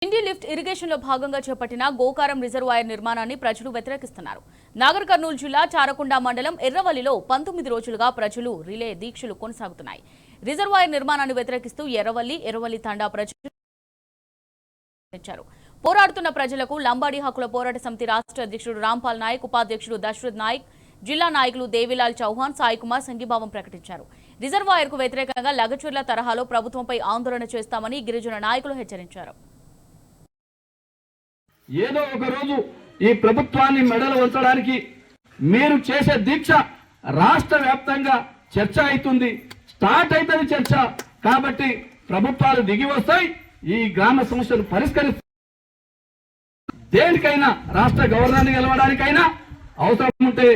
ఇండి lift irrigation లో భాగంగా చేపట్టిన గోకారం రిజర్వాయర్ నిర్మాణాన్ని ప్రజలు వ్యతిరేకిస్తున్నారు. నాగర్ కర్నూలు జిల్లా చారకొండ మండలం ఎర్రవల్లిలో 19 రోజులుగా ప్రజలు రిలే దీక్షలు కొనసాగుతున్నాయి. రిజర్వాయర్ నిర్మాణాన్ని వ్యతిరేకిస్తూ ఎర్రవల్లి తండా ప్రజలు పోరాడుతున్న ప్రజలకు లంబాడి హక్కుల పోరాట సమితి రాష్ట్ర అధ్యక్షుడు రాంపాల్ నాయక్, ఉపాధ్యక్షుడు దశరథ్ నాయక్, జిల్లా నాయకులు దేవిలాల్ చౌహాన్, సాయి కుమార్ సంఘీభావం ప్రకటించారు. రిజర్వాయర్ కు వ్యతిరేకంగా లగచర్ల తరహాలో ప్రభుత్వంపై ఆందోళన చేస్తామని గిరిజన నాయకులు హెచ్చరించారు. ఏదో ఒక రోజు ఈ ప్రభుత్వాన్ని మెడలు వంచడానికి మీరు చేసే దీక్ష రాష్ట్ర వ్యాప్తంగా చర్చ అవుతుంది, స్టార్ట్ అవుతుంది చర్చ. కాబట్టి ప్రభుత్వాలు దిగి వస్తాయి, ఈ గ్రామ సమస్యలు పరిష్కరిస్తాయి. దేనికైనా రాష్ట్ర గవర్నర్ని గెలవడానికైనా అవసరం ఉంటే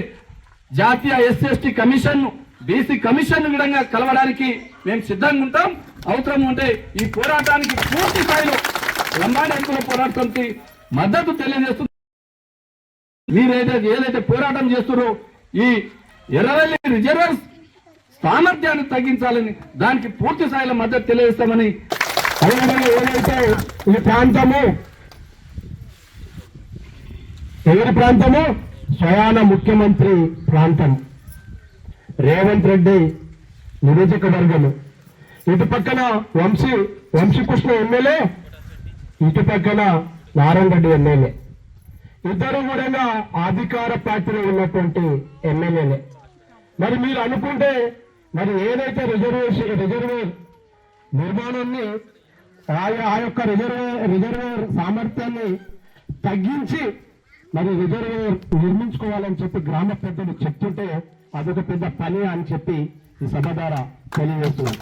జాతీయ ఎస్సీ కమిషన్, బీసీ కమిషన్ విధంగా కలవడానికి మేము సిద్ధంగా ఉంటాం. అవసరం ఉంటే ఈ పోరాటానికి పూర్తి స్థాయిలో లంబాడి హక్కుల పోరాట సమితి మద్దతు తెలియజేస్తుంది. మీరు ఏదైతే పోరాటం చేస్తున్నారో ఈ ఎర్రవల్లి రిజర్వర్స్ సామర్థ్యాన్ని తగ్గించాలని దానికి పూర్తి స్థాయిలో మద్దతు తెలియజేస్తామని. ఏదైతే ఈ ప్రాంతము ఎవరి ప్రాంతము? స్వయాన ముఖ్యమంత్రి ప్రాంతం, రేవంత్ రెడ్డి నియోజకవర్గము. ఇటు పక్కన వంశీకృష్ణ ఎమ్మెల్యే, ఇటు పక్కన నారాయణ రెడ్డి ఎమ్మెల్యే. ఇద్దరు కూడా అధికార పార్టీలో ఉన్నటువంటి ఎమ్మెల్యేలే. మరి మీరు అనుకుంటే మరి ఏదైతే రిజర్వేర్ నిర్మాణాన్ని ఆ యొక్క రిజర్వేర్ సామర్థ్యాన్ని తగ్గించి మరి రిజర్వేర్ నిర్మించుకోవాలని చెప్పి గ్రామ పెద్దలు చెప్తుంటే అదొక పెద్ద పని అని చెప్పి ఈ సభ ద్వారా తెలియజేస్తున్నాం.